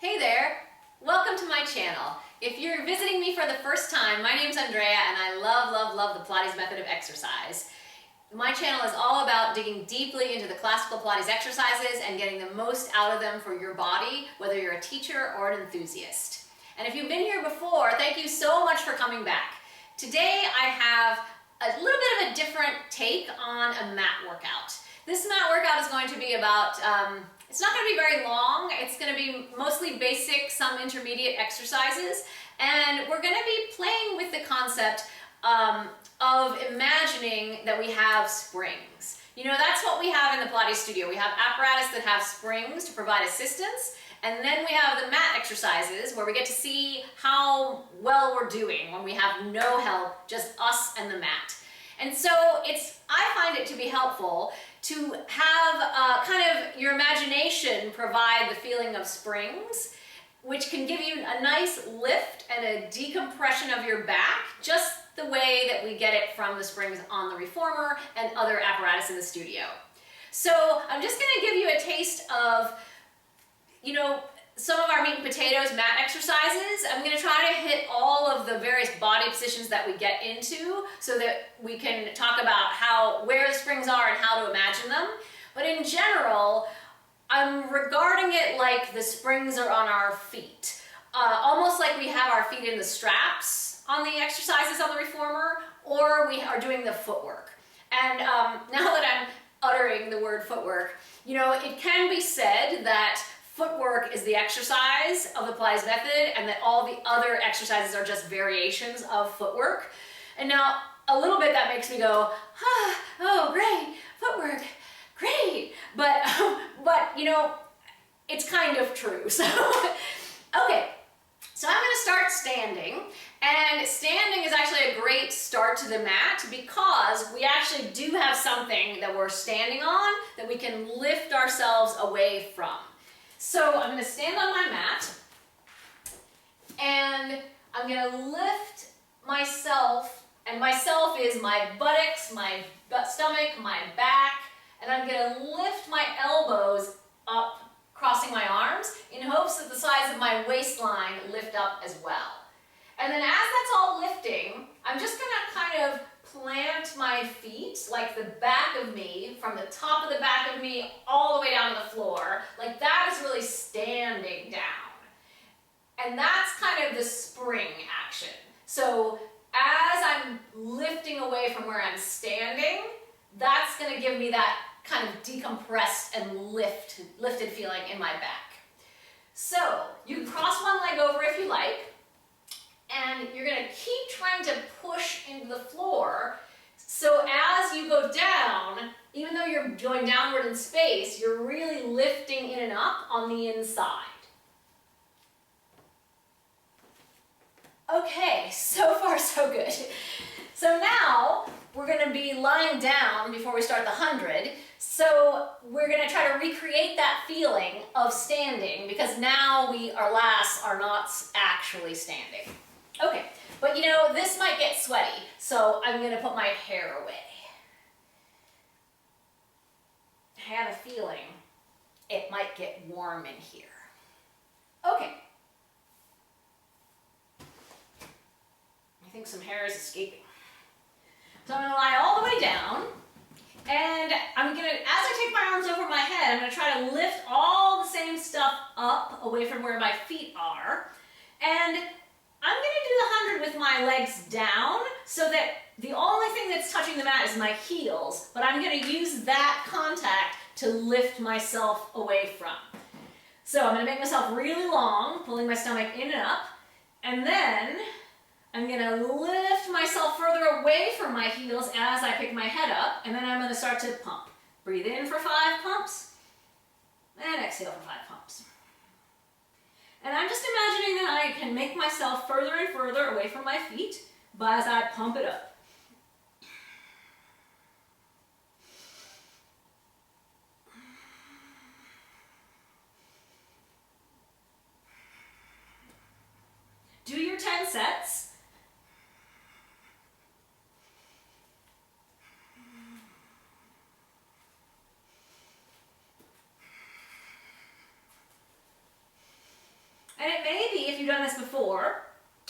Hey there! Welcome to my channel. If you're visiting me for the first time, my name's Andrea and I love the Pilates Method of Exercise. My channel is all about digging deeply into the classical Pilates exercises and getting the most out of them for your body, whether you're a teacher or an enthusiast. And if you've been here before, thank you so much for coming back. Today I have a little bit of a different take on a mat workout. This mat workout is going to be about it's not going to be very long. It's going to be mostly basic, some intermediate exercises, and we're going to be playing with the concept of imagining that we have springs. You know, that's what we have in the Pilates studio. We have apparatus that have springs to provide assistance, and then we have the mat exercises where we get to see how well we're doing when we have no help, just us and the mat. And so I find it to be helpful to have kind of your imagination provide the feeling of springs, which can give you a nice lift and a decompression of your back, just the way that we get it from the springs on the reformer and other apparatus in the studio. So I'm just going to give you a taste of, you know, some of our meat and potatoes mat exercises. I'm going to try to hit all of the various body positions that we get into so that we can talk about where the springs are and how to imagine them. But in general, I'm regarding it like the springs are on our feet. Almost like we have our feet in the straps on the exercises on the reformer, or we are doing the footwork. And now that I'm uttering the word footwork, you know, it can be said that footwork is the exercise of the Pilates method and that all the other exercises are just variations of footwork. And now a little bit that makes me go, oh great, footwork, great. But you know, it's kind of true. So, okay, so I'm gonna start standing. And standing is actually a great start to the mat because we actually do have something that we're standing on that we can lift ourselves away from. So I'm going to stand on my mat and I'm going to lift myself, and myself is my buttocks, my stomach, my back, and I'm going to lift my elbows up, crossing my arms in hopes that the sides of my waistline lift up as well. And then as that's all lifting, I'm just going to kind of plant my feet, like the back of me, from the top of the back of me all the way down to the floor. Like that is really standing down. And that's kind of the spring action. So as I'm lifting away from where I'm standing, that's going to give me that kind of decompressed and lifted feeling in my back. So you can cross one leg over if you like. And you're going to keep trying to push into the floor. So as you go down, even though you're going downward in space, you're really lifting in and up on the inside. Okay, so far so good. So now we're going to be lying down before we start the 100. So we're going to try to recreate that feeling of standing because now our lats are not actually standing. Okay, but you know, this might get sweaty, so I'm going to put my hair away. I have a feeling it might get warm in here. Okay. I think some hair is escaping. So I'm going to lie all the way down, and I'm going to, as I take my arms over my head, I'm going to try to lift all the same stuff up away from where my feet are, and I'm going to do the 100 with my legs down so that the only thing that's touching the mat is my heels, but I'm going to use that contact to lift myself away from. So I'm going to make myself really long, pulling my stomach in and up, and then I'm going to lift myself further away from my heels as I pick my head up, and then I'm going to start to pump. Breathe in for 5 pumps, and exhale for 5 pumps. And I'm just imagining that I can make myself further and further away from my feet as I pump it up. Do your 10 sets. you've done this before,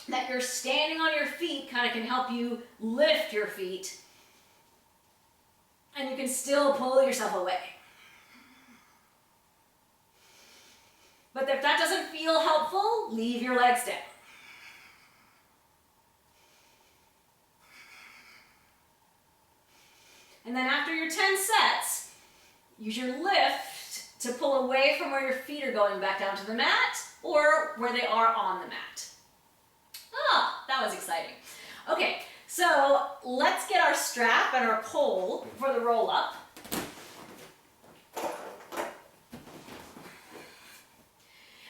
that you're standing on your feet kind of can help you lift your feet, and you can still pull yourself away. But if that doesn't feel helpful, leave your legs down. And then after your 10 sets, use your lift to pull away from where your feet are going back down to the mat or where they are on the mat. Ah, that was exciting. Okay, so let's get our strap and our pole for the roll up.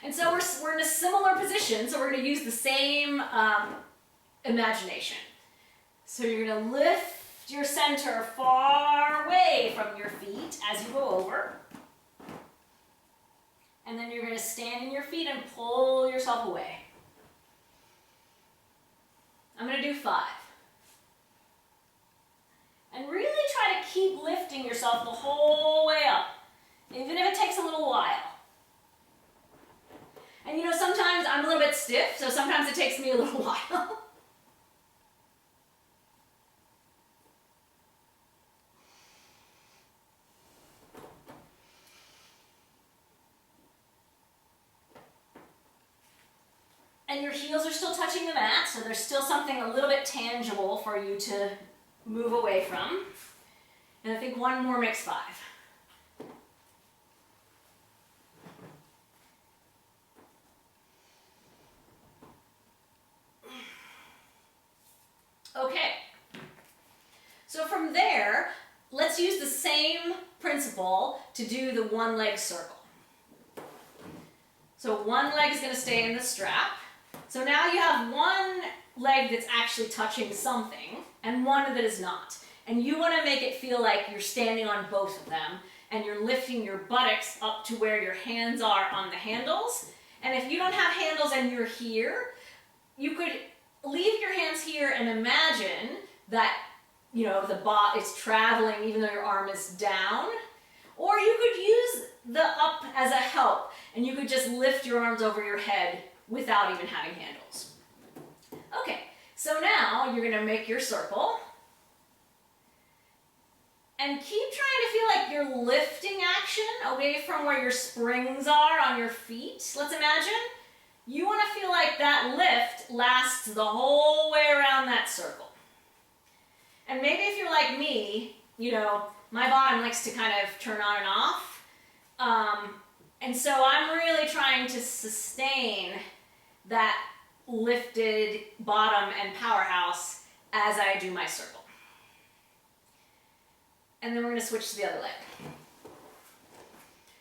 And so we're in a similar position, so we're going to use the same imagination. So you're going to lift your center far away from your feet as you go over. And then you're going to stand in your feet and pull yourself away. I'm going to do 5. And really try to keep lifting yourself the whole way up, even if it takes a little while. And you know, sometimes I'm a little bit stiff, so sometimes it takes me a little while. And your heels are still touching the mat, so there's still something a little bit tangible for you to move away from. And I think one more makes 5. Okay, so from there, let's use the same principle to do the one leg circle. So one leg is going to stay in the strap. So now you have one leg that's actually touching something and one that is not. And you want to make it feel like you're standing on both of them and you're lifting your buttocks up to where your hands are on the handles. And if you don't have handles and you're here, you could leave your hands here and imagine that, you know, the bot is traveling even though your arm is down. Or you could use the up as a help and you could just lift your arms over your head without even having handles. Okay, so now you're going to make your circle. And keep trying to feel like you're lifting action away from where your springs are on your feet. Let's imagine you want to feel like that lift lasts the whole way around that circle. And maybe if you're like me, you know, my bottom likes to kind of turn on and off. And so I'm really trying to sustain that lifted bottom and powerhouse as I do my circle. And then we're going to switch to the other leg.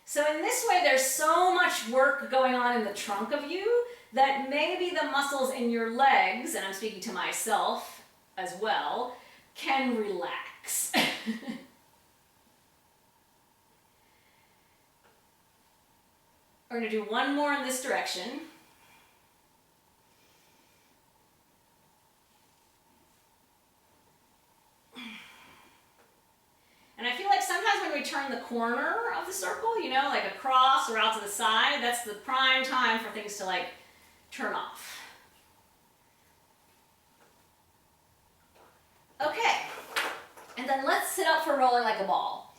So in this way, there's so much work going on in the trunk of you that maybe the muscles in your legs, and I'm speaking to myself as well, can relax. We're going to do one more in this direction. And I feel like sometimes when we turn the corner of the circle, you know, like across or out to the side, that's the prime time for things to like turn off. Okay, and then let's sit up for rolling like a ball.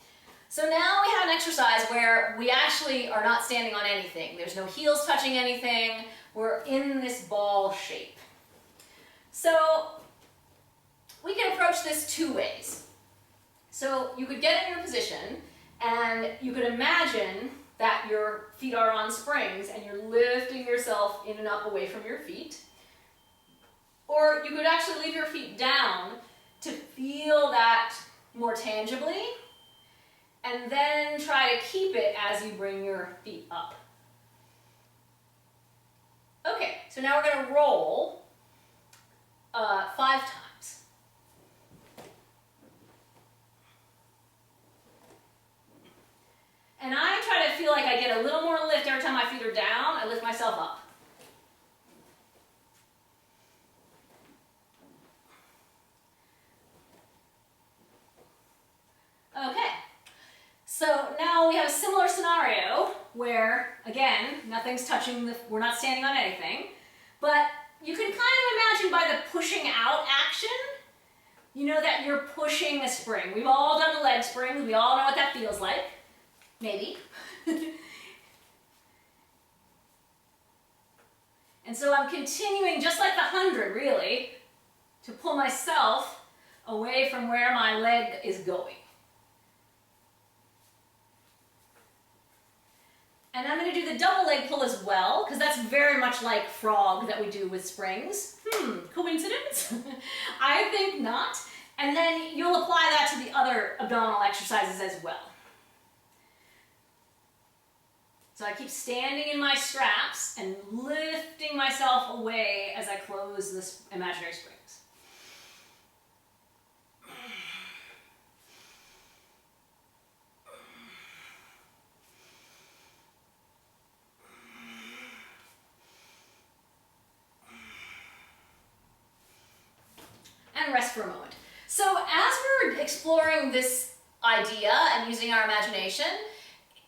So now we have an exercise where we actually are not standing on anything. There's no heels touching anything. We're in this ball shape. So we can approach this 2 ways. So you could get in your position and you could imagine that your feet are on springs and you're lifting yourself in and up away from your feet. Or you could actually leave your feet down to feel that more tangibly and then try to keep it as you bring your feet up. Okay, so now we're going to roll 5 times. And I try to feel like I get a little more lift every time my feet are down. I lift myself up. Okay, so now we have a similar scenario where, again, nothing's touching, we're not standing on anything. But you can kind of imagine by the pushing out action, you know that you're pushing a spring. We've all done the leg springs. We all know what that feels like. Maybe. And so I'm continuing, just like the 100 really, to pull myself away from where my leg is going. And I'm going to do the double leg pull as well, because that's very much like frog that we do with springs. Coincidence? I think not. And then you'll apply that to the other abdominal exercises as well. So I keep standing in my straps and lifting myself away as I close this imaginary springs. And rest for a moment. So as we're exploring this idea and using our imagination,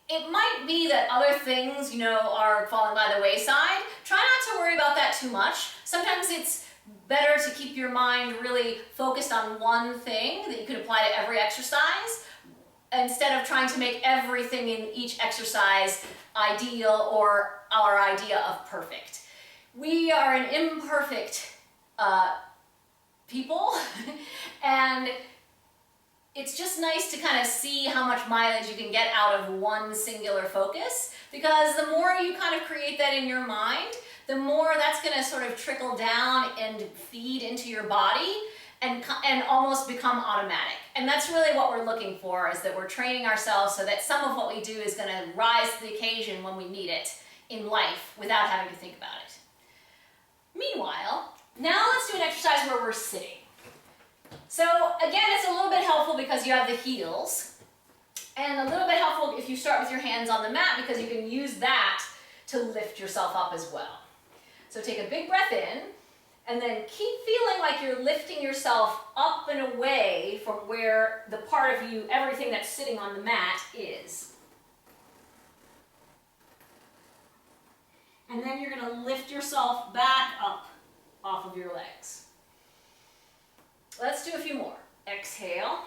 it might be that other things, are falling by the wayside. Try not to worry about that too much. Sometimes it's better to keep your mind really focused on one thing that you could apply to every exercise, instead of trying to make everything in each exercise ideal or our idea of perfect. We are an imperfect people, and it's just nice to kind of see how much mileage you can get out of one singular focus, because the more you kind of create that in your mind, the more that's going to sort of trickle down and feed into your body and almost become automatic. And that's really what we're looking for, is that we're training ourselves so that some of what we do is going to rise to the occasion when we need it in life without having to think about it. Meanwhile, now let's do an exercise where we're sitting. So again, it's a little bit helpful because you have the heels, and a little bit helpful if you start with your hands on the mat, because you can use that to lift yourself up as well. So take a big breath in, and then keep feeling like you're lifting yourself up and away from where the part of you, everything that's sitting on the mat, is. And then you're going to lift yourself back up off of your legs. Let's do a few more. Exhale.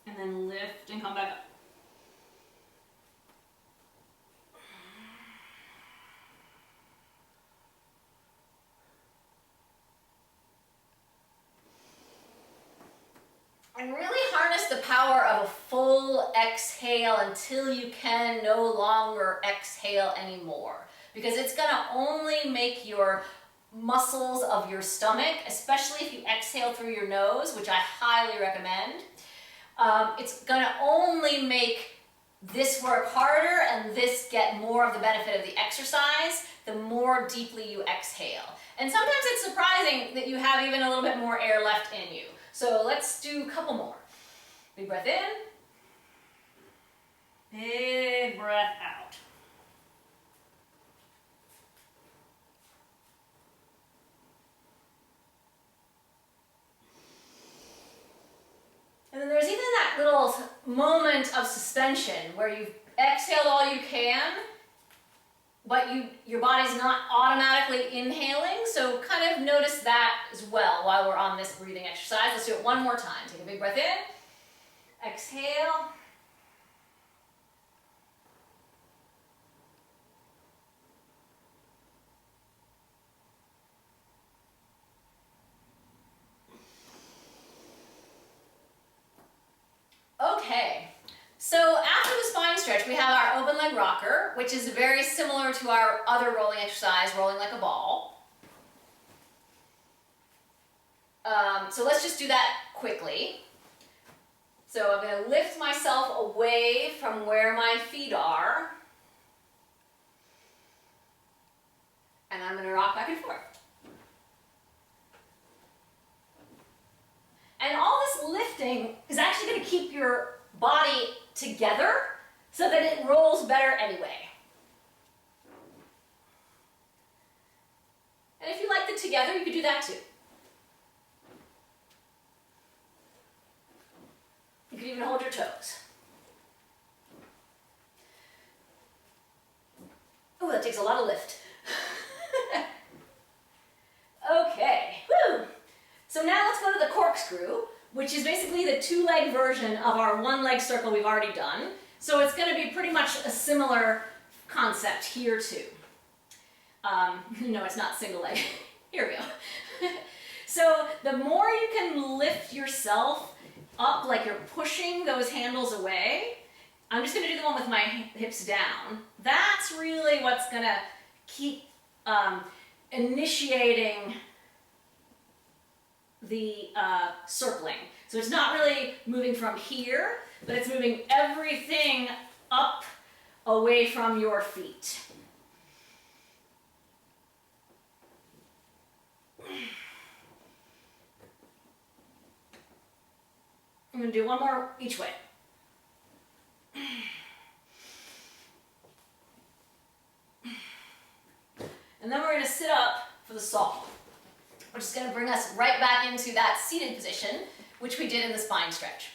And then lift and come back up. And really harness the power of a full exhale until you can no longer exhale anymore. Because it's going to only make your muscles of your stomach, especially if you exhale through your nose, which I highly recommend, it's going to only make this work harder and this get more of the benefit of the exercise the more deeply you exhale. And sometimes it's surprising that you have even a little bit more air left in you. So let's do a couple more. Big breath in. Big breath out. And then there's even that little moment of suspension where you've exhaled all you can, but your body's not automatically inhaling, so kind of notice that as well while we're on this breathing exercise. Let's do it one more time. Take a big breath in, exhale. Okay, so after the spine stretch, we have our open leg rocker, which is very similar to our other rolling exercise, rolling like a ball. So let's just do that quickly. So I'm going to lift myself away from where my feet are, and I'm going to rock back and forth. And all this lifting is actually going to keep your body together so that it rolls better anyway. And if you liked it together, you could do that too. You could even hold your toes. that takes a lot of lift. Okay, woo! So now let's go to the corkscrew, which is basically the two-leg version of our one-leg circle we've already done. So it's going to be pretty much a similar concept here too. No, it's not single leg. Here we go. So the more you can lift yourself up like you're pushing those handles away, I'm just going to do the one with my hips down. That's really what's going to keep initiating the circling. So it's not really moving from here, but it's moving everything up away from your feet. I'm going to do one more each way. And then we're going to sit up for the saw, which is going to bring us right back into that seated position, which we did in the spine stretch.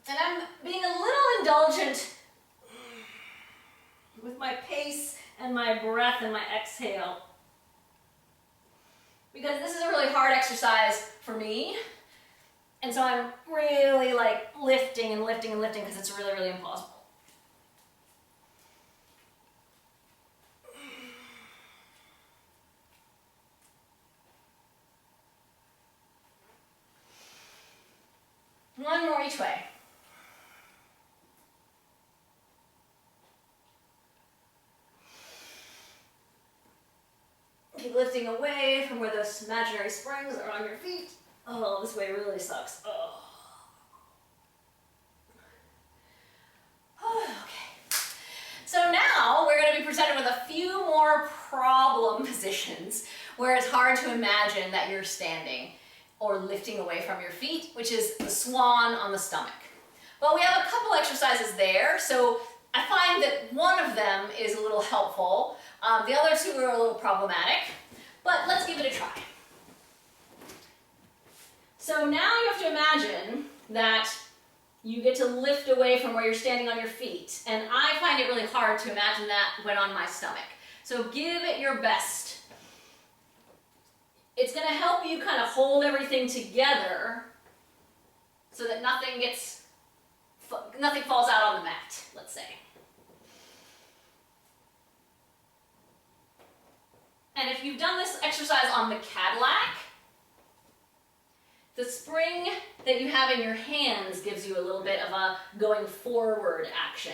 And I'm being a little indulgent with my pace and my breath and my exhale, because this is a really hard exercise for me. And so I'm really like lifting and lifting and lifting because it's really, really impossible. One more each way. Keep lifting away from where those imaginary springs are on your feet. Oh, this way really sucks. Oh. Okay. So now we're going to be presented with a few more problem positions where it's hard to imagine that you're standing or lifting away from your feet, which is the swan on the stomach. But we have a couple exercises there, so I find that one of them is a little helpful. The other two are a little problematic, but let's give it a try. So now you have to imagine that you get to lift away from where you're standing on your feet, and I find it really hard to imagine that when on my stomach. So give it your best. It's going to help you kind of hold everything together so that nothing falls out on the mat, let's say. And if you've done this exercise on the Cadillac, the spring that you have in your hands gives you a little bit of a going forward action.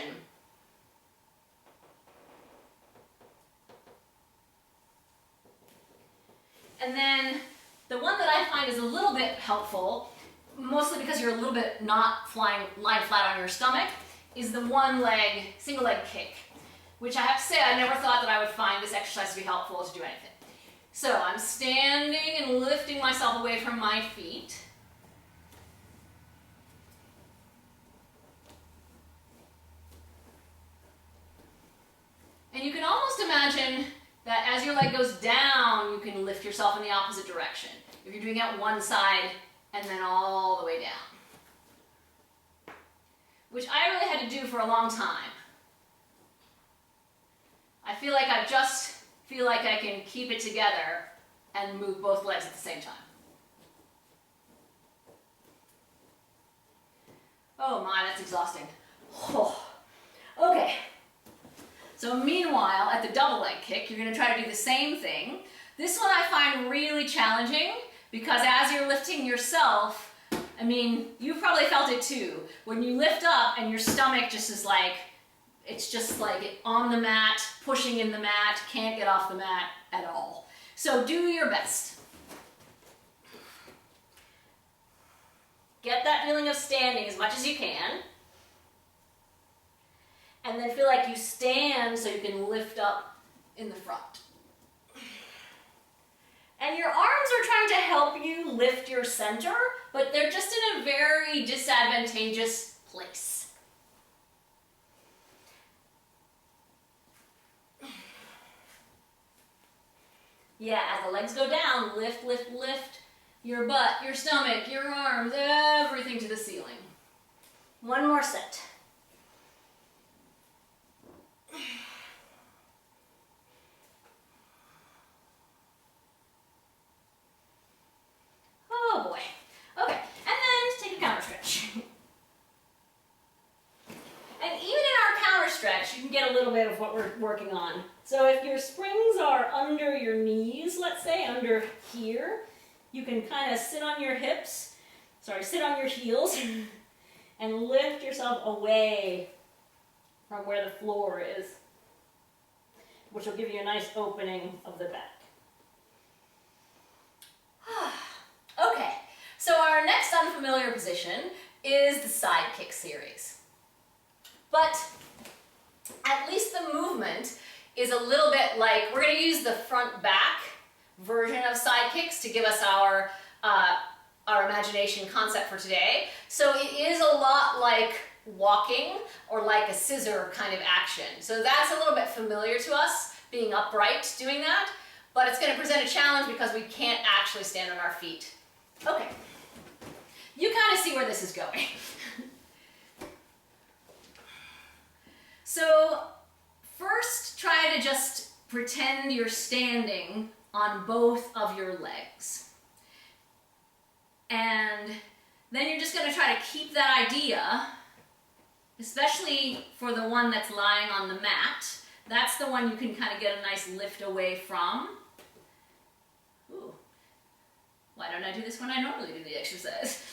And then the one that I find is a little bit helpful, mostly because you're a little bit not lying flat on your stomach, is the single leg kick, which I have to say I never thought that I would find this exercise to be helpful to do anything. So I'm standing and lifting myself away from my feet. And you can almost imagine that as your leg goes down, you can lift yourself in the opposite direction. If you're doing it one side and then all the way down, which I really had to do for a long time. I feel like I can keep it together and move both legs at the same time. Oh my, that's exhausting. Oh. Okay. So meanwhile, at the double leg kick, you're going to try to do the same thing. This one I find really challenging because as you're lifting yourself, I mean, you've probably felt it too. When you lift up and your stomach just is like, it's just like on the mat, pushing in the mat, can't get off the mat at all. So do your best. Get that feeling of standing as much as you can. And then feel like you stand so you can lift up in the front. And your arms are trying to help you lift your center, but they're just in a very disadvantageous place. Yeah, as the legs go down, lift, lift, lift. your butt, your stomach, your arms, everything to the ceiling. One more set. Oh boy. Okay, and then take a counter stretch. And even in our counter stretch, you can get a little bit of what we're working on. So if your springs are under your knees, let's say, under here, you can kind of sit on your hips, sit on your heels, and lift yourself away from where the floor is, which will give you a nice opening of the back. Okay, so our next unfamiliar position is the Sidekick series. But at least the movement is a little bit like, we're going to use the front back version of Sidekicks to give us our imagination concept for today. So it is a lot like walking or like a scissor kind of action. So that's a little bit familiar to us, being upright doing that, but it's going to present a challenge because we can't actually stand on our feet. Okay, you kind of see where this is going. So first, try to just pretend you're standing on both of your legs. And then you're just going to try to keep that idea, especially for the one that's lying on the mat. That's the one you can kind of get a nice lift away from. Ooh. Why don't I do this when I normally do the exercise?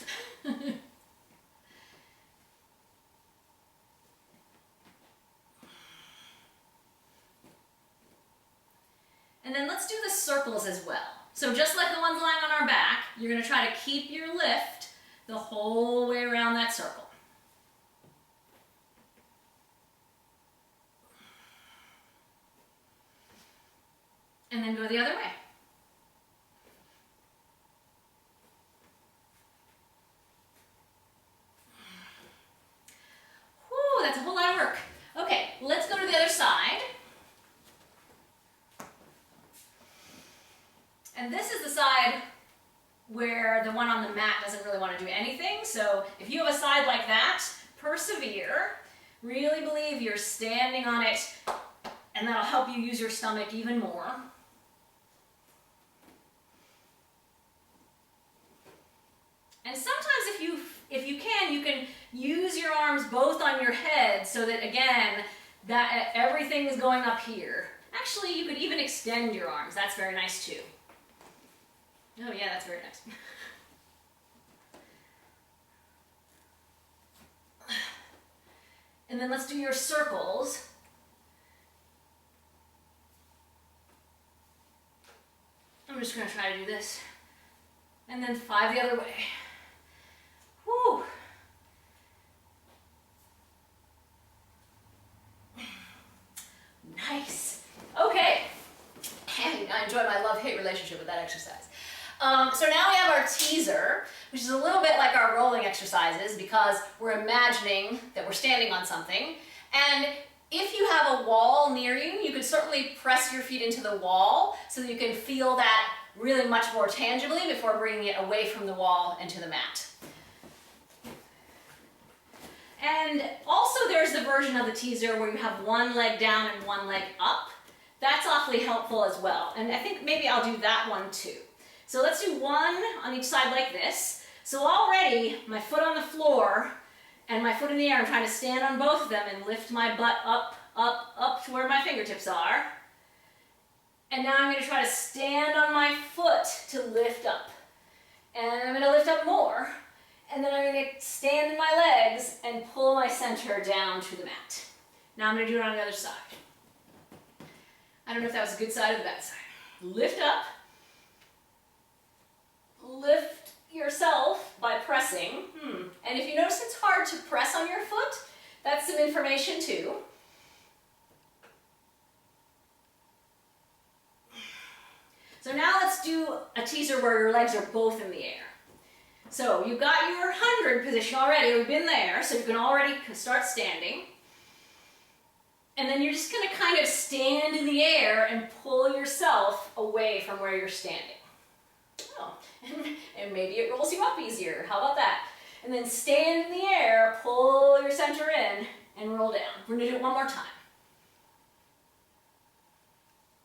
And then let's do the circles as well. So just like the ones lying on our back, you're going to try to keep your lift the whole way around that circle. And then go the other way. Whew, that's a whole lot of work. Okay, let's go to the other side. And this is the side where the one on the mat doesn't really want to do anything. So if you have a side like that, persevere. Really believe you're standing on it, and that'll help you use your stomach even more. And sometimes if you can use your arms both on your head so that, again, that everything is going up here. Actually, you could even extend your arms. That's very nice too. Oh yeah, that's very nice. And then let's do your circles. I'm just going to try to do this. And then 5 the other way. Whew. Nice. Okay. I enjoyed my love-hate relationship with that exercise. So now we have our teaser, which is a little bit like our rolling exercises because we're imagining that we're standing on something. And if you have a wall near you, you could certainly press your feet into the wall so that you can feel that really much more tangibly before bringing it away from the wall and to the mat. And also there's the version of the teaser where you have one leg down and one leg up. That's awfully helpful as well. And I think maybe I'll do that one too. So let's do one on each side like this. So already my foot on the floor and my foot in the air, I'm trying to stand on both of them and lift my butt up, up, up to where my fingertips are. And now I'm going to try to stand on my foot to lift up. And I'm going to lift up more. And then I'm going to stand in my legs and pull my center down to the mat. Now I'm going to do it on the other side. I don't know if that was a good side or the bad side. Lift up. Lift yourself by pressing. And if you notice it's hard to press on your foot, that's some information too. So now let's do a teaser where your legs are both in the air. So you've got your 100 position already. We've been there, so you can already start standing. And then you're just going to kind of stand in the air and pull yourself away from where you're standing. And maybe it rolls you up easier. How about that? And then stand in the air, pull your center in, and roll down. We're gonna do it one more time.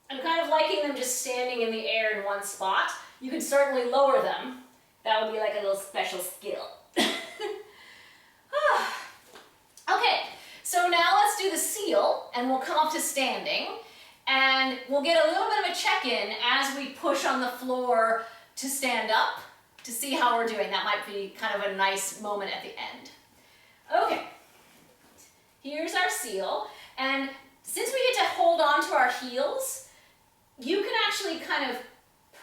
I'm kind of liking them just standing in the air in one spot. You can certainly lower them. That would be like a little special skill. Okay, so now let's do the seal, and we'll come up to standing, and we'll get a little bit of a check-in as we push on the floor to stand up to see how we're doing. That might be kind of a nice moment at the end. Okay, here's our seal, and since we get to hold on to our heels, you can actually kind of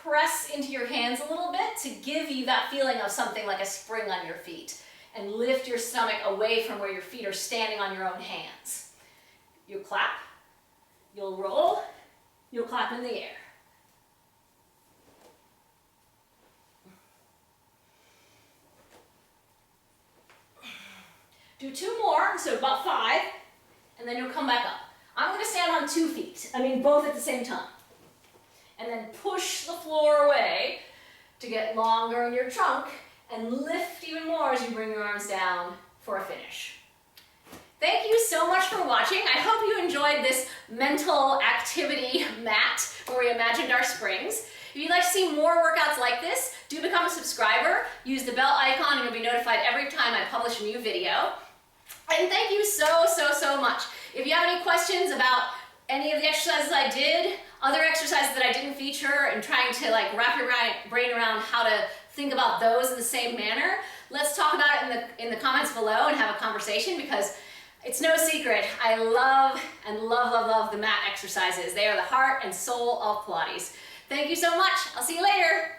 press into your hands a little bit to give you that feeling of something like a spring on your feet, and lift your stomach away from where your feet are standing on your own hands. You'll clap, you'll roll, you'll clap in the air. Do 2 more, so about 5, and then you'll come back up. I'm going to stand on 2 feet, both at the same time. And then push the floor away to get longer in your trunk, and lift even more as you bring your arms down for a finish. Thank you so much for watching. I hope you enjoyed this mental activity mat where we imagined our springs. If you'd like to see more workouts like this, do become a subscriber. Use the bell icon and you'll be notified every time I publish a new video. And thank you so much. If you have any questions about any of the exercises I did, other exercises that I didn't feature, and trying to wrap your brain around how to think about those in the same manner, let's talk about it in the comments below and have a conversation, because it's no secret, I love and love the mat exercises. They are the heart and soul of Pilates. Thank you so much. I'll see you later.